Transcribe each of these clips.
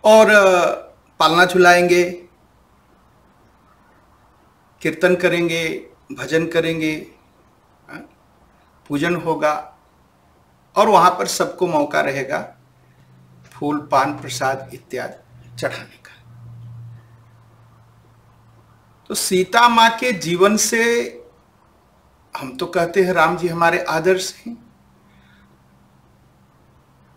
और पालना झुलाएंगे, कीर्तन करेंगे, भजन करेंगे, पूजन होगा और वहां पर सबको मौका रहेगा फूल पान प्रसाद इत्यादि चढ़ाने का। तो सीता मां के जीवन से हम तो कहते हैं राम जी हमारे आदर्श हैं,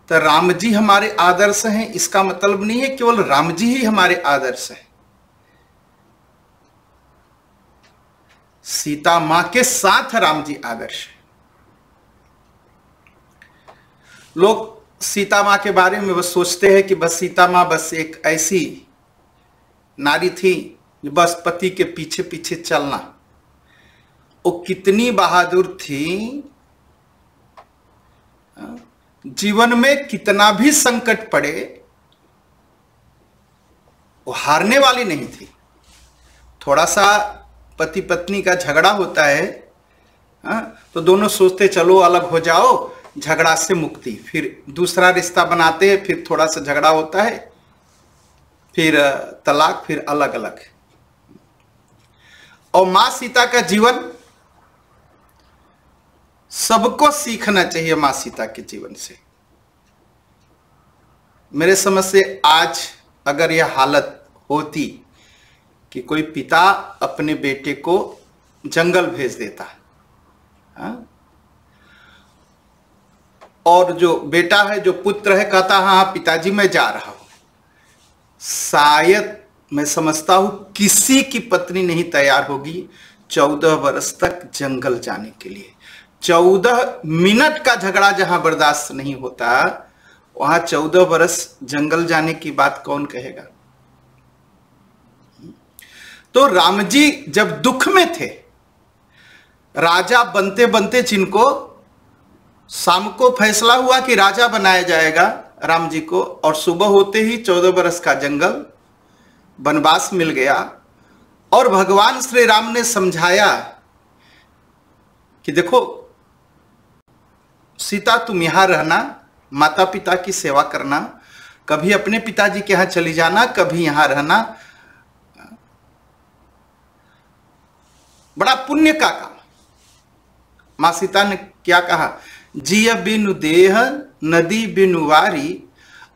तो राम जी हमारे आदर्श हैं इसका मतलब नहीं है केवल राम जी ही हमारे आदर्श हैं। सीता मां के साथ राम जी आदर्श हैं। लोग सीता मां के बारे में बस सोचते हैं कि बस सीता मां बस एक ऐसी नारी थी जो बस पति के पीछे पीछे चलना। वो कितनी बहादुर थी, जीवन में कितना भी संकट पड़े वो हारने वाली नहीं थी। थोड़ा सा पति पत्नी का झगड़ा होता है तो दोनों सोचते चलो अलग हो जाओ, झगड़ा से मुक्ति, फिर दूसरा रिश्ता बनाते हैं, फिर थोड़ा सा झगड़ा होता है, फिर तलाक, फिर अलग अलग। और मां सीता का जीवन सबको सीखना चाहिए। मां सीता के जीवन से मेरे समझ से आज अगर यह हालत होती कि कोई पिता अपने बेटे को जंगल भेज देता और जो बेटा है, जो पुत्र है, कहता हाँ पिताजी मैं जा रहा हूं, शायद मैं समझता हूं किसी की पत्नी नहीं तैयार होगी 14 वर्ष तक जंगल जाने के लिए। 14 मिनट का झगड़ा जहां बर्दाश्त नहीं होता, वहां 14 वर्ष जंगल जाने की बात कौन कहेगा। तो राम जी जब दुख में थे, राजा बनते बनते जिनको शाम को फैसला हुआ कि राजा बनाया जाएगा राम जी को, और सुबह होते ही 14 वर्ष का जंगल वनवास मिल गया। और भगवान श्री राम ने समझाया कि देखो सीता तुम यहां रहना, माता पिता की सेवा करना, कभी अपने पिताजी के यहां चली जाना, कभी यहां रहना, बड़ा पुण्य का काम। मां सीता ने क्या कहा, जिय बिनु देह नदी बिनु वारी,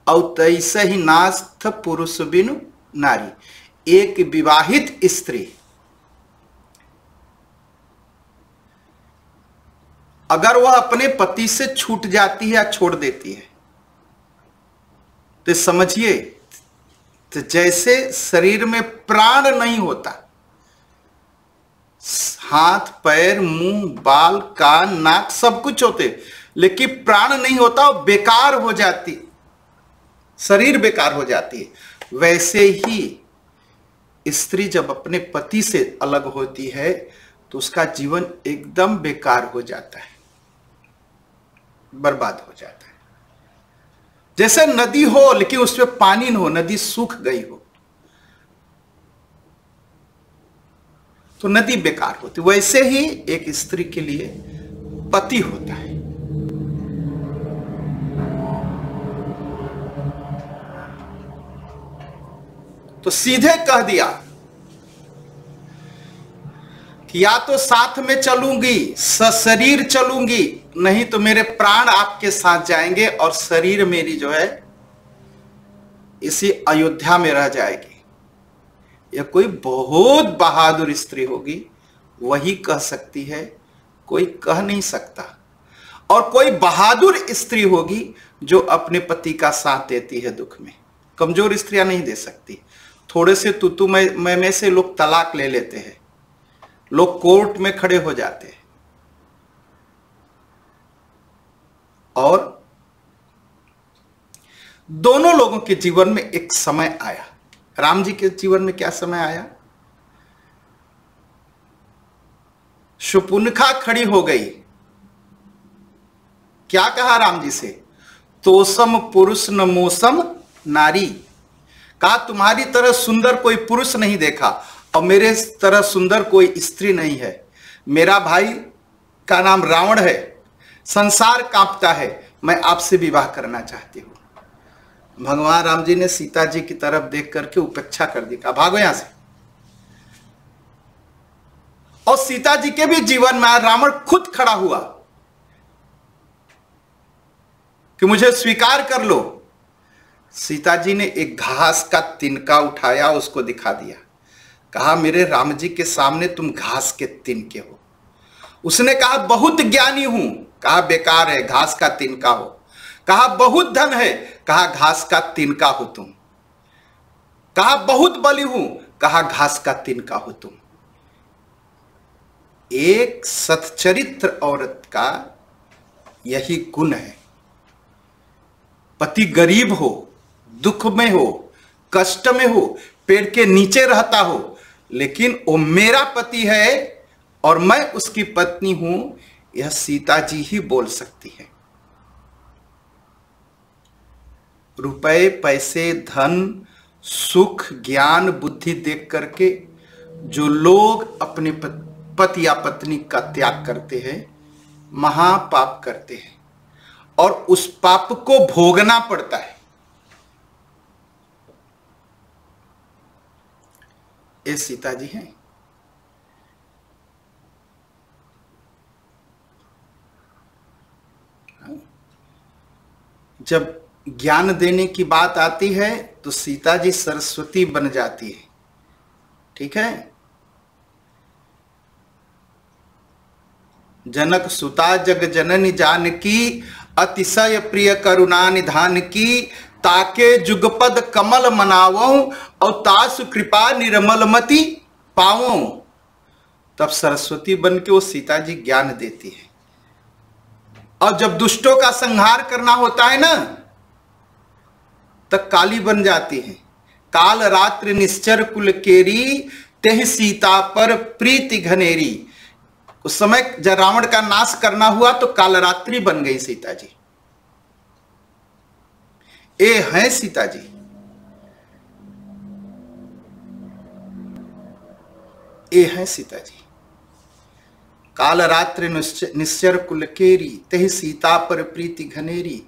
और तैसे ही नास्थ पुरुष बिनु नारी। एक विवाहित स्त्री अगर वह अपने पति से छूट जाती है या छोड़ देती है तो समझिए तो जैसे शरीर में प्राण नहीं होता, हाथ पैर मुंह बाल कान नाक सब कुछ होते, लेकिन प्राण नहीं होता, वो बेकार हो जाती, शरीर बेकार हो जाती है। वैसे ही स्त्री जब अपने पति से अलग होती है तो उसका जीवन एकदम बेकार हो जाता है, बर्बाद हो जाता है। जैसे नदी हो लेकिन उसमें पानी न हो, नदी सूख गई हो तो नदी बेकार होती, वैसे ही एक स्त्री के लिए पति होता है। तो सीधे कह दिया कि या तो साथ में चलूंगी, सशरीर चलूंगी, नहीं तो मेरे प्राण आपके साथ जाएंगे और शरीर मेरी जो है इसी अयोध्या में रह जाएगी। यह कोई बहुत बहादुर स्त्री होगी, वही कह सकती है, कोई कह नहीं सकता। और कोई बहादुर स्त्री होगी जो अपने पति का साथ देती है दुख में। कमजोर स्त्रियां नहीं दे सकती। थोड़े से तुतु में से लोग तलाक ले लेते हैं, लोग कोर्ट में खड़े हो जाते हैं। और दोनों लोगों के जीवन में एक समय आया। राम जी के जीवन में क्या समय आया, शूर्पणखा खड़ी हो गई, क्या कहा राम जी से, तोसम पुरुष न मोसम नारी। कहा तुम्हारी तरह सुंदर कोई पुरुष नहीं देखा और मेरे तरह सुंदर कोई स्त्री नहीं है। मेरा भाई का नाम रावण है, संसार कांपता है, मैं आपसे विवाह करना चाहती हूं। भगवान राम जी ने सीता जी की तरफ देख करके उपेक्षा कर दी, कहा भागो यहां से। और सीता जी के भी जीवन में रावण खुद खड़ा हुआ कि मुझे स्वीकार कर लो। सीता जी ने एक घास का तिनका उठाया, उसको दिखा दिया, कहा मेरे राम जी के सामने तुम घास के तिनके हो। उसने कहा बहुत ज्ञानी हूं, कहा बेकार है, घास का तिनका हो। कहा बहुत धन है, कहा घास का तिनका हो तुम। कहा बहुत बली हूं, कहा घास का तिनका हो तुम। एक सच्चरित्र औरत का यही गुण है। पति गरीब हो, दुख में हो, कष्ट में हो, पेड़ के नीचे रहता हो, लेकिन वो मेरा पति है और मैं उसकी पत्नी हूं, यह सीता जी ही बोल सकती है। रुपए, पैसे, धन, सुख, ज्ञान, बुद्धि देख करके जो लोग अपने पति या पत्नी का त्याग करते हैं, महापाप करते हैं और उस पाप को भोगना पड़ता है। ये सीता जी हैं। जब ज्ञान देने की बात आती है तो सीता जी सरस्वती बन जाती है। ठीक है। जनक सुता जग जननी जानकी, अतिशय प्रिय करुणा निधान की, ताके जुगपद कमल मनावो और तासु कृपा निर्मलमति पावो। तब सरस्वती बन के वो सीता जी ज्ञान देती है। और जब दुष्टों का संहार करना होता है ना, तब काली बन जाती है। काल रात्रि निश्चर कुल केरी, तेहि सीता पर प्रीति घनेरी। उस समय जब रावण का नाश करना हुआ तो कालरात्रि बन गई सीता जी। ये है सीता जी। ये है सीता जी। कालरात्रि निश्चर कुल केरी, तेहि सीता पर प्रीति घनेरी।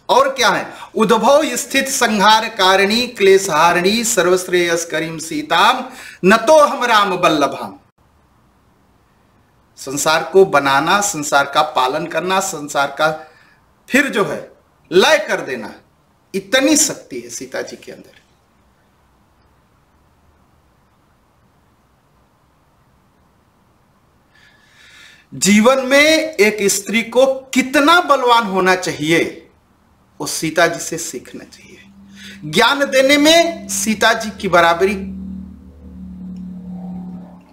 और क्या है? उद्भव स्थित संहार कारिणी, क्लेशहारिणी, सर्वश्रेयस करीम सीताम, न तो हम राम बल्लभाम। संसार को बनाना, संसार का पालन करना, संसार का फिर जो है लय कर देना, इतनी शक्ति है सीता जी के अंदर। जीवन में एक स्त्री को कितना बलवान होना चाहिए, वो सीता जी से सीखना चाहिए। ज्ञान देने में सीता जी की बराबरी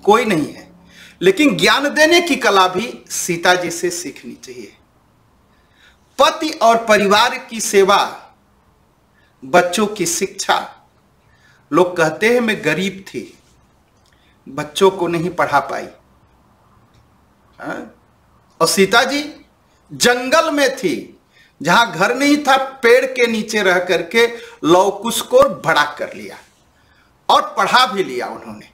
कोई नहीं है, लेकिन ज्ञान देने की कला भी सीता जी से सीखनी चाहिए। पति और परिवार की सेवा, बच्चों की शिक्षा। लोग कहते हैं मैं गरीब थी, बच्चों को नहीं पढ़ा पाई। और सीता जी जंगल में थी, जहां घर नहीं था, पेड़ के नीचे रह करके लवकुश को बड़ा कर लिया और पढ़ा भी लिया उन्होंने,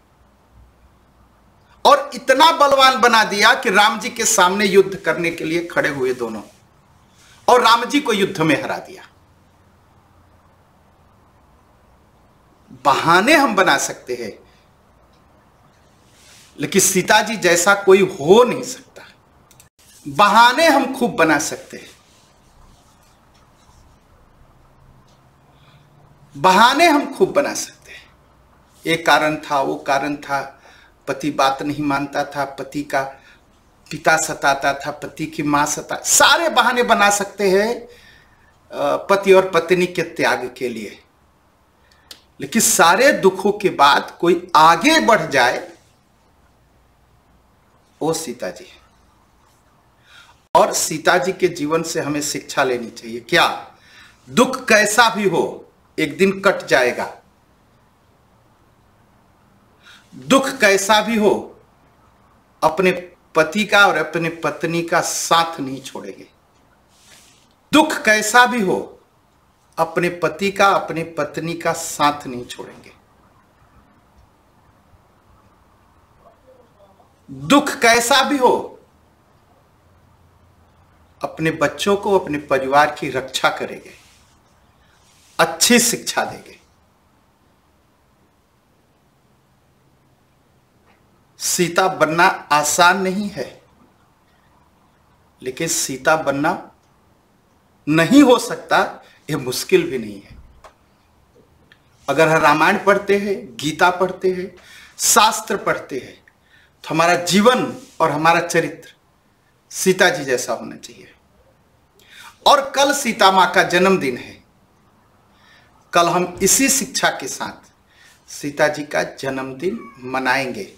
और इतना बलवान बना दिया कि राम जी के सामने युद्ध करने के लिए खड़े हुए दोनों, और राम जी को युद्ध में हरा दिया। बहाने हम बना सकते हैं, लेकिन सीता जी जैसा कोई हो नहीं सकता। बहाने हम खूब बना सकते हैं, बहाने हम खूब बना सकते हैं। एक कारण था, वो कारण था, पति बात नहीं मानता था, पति का पिता सताता था, पति की मां सता, सारे बहाने बना सकते हैं पति और पत्नी के त्याग के लिए। लेकिन सारे दुखों के बाद कोई आगे बढ़ जाए, वो सीता जी है। और सीता जी के जीवन से हमें शिक्षा लेनी चाहिए। क्या? दुख कैसा भी हो एक दिन कट जाएगा। दुख कैसा भी हो अपने पति का और अपने पत्नी का साथ नहीं छोड़ेंगे। दुख कैसा भी हो अपने पति का, अपने पत्नी का साथ नहीं छोड़ेंगे। दुख कैसा भी हो अपने बच्चों को, अपने परिवार की रक्षा करेंगे। अच्छी शिक्षा देंगे। सीता बनना आसान नहीं है, लेकिन सीता बनना नहीं हो सकता यह मुश्किल भी नहीं है। अगर हम रामायण पढ़ते हैं, गीता पढ़ते हैं, शास्त्र पढ़ते हैं, तो हमारा जीवन और हमारा चरित्र सीता जी जैसा होना चाहिए। और कल सीता मां का जन्मदिन है। कल हम इसी शिक्षा के साथ सीता जी का जन्मदिन मनाएंगे।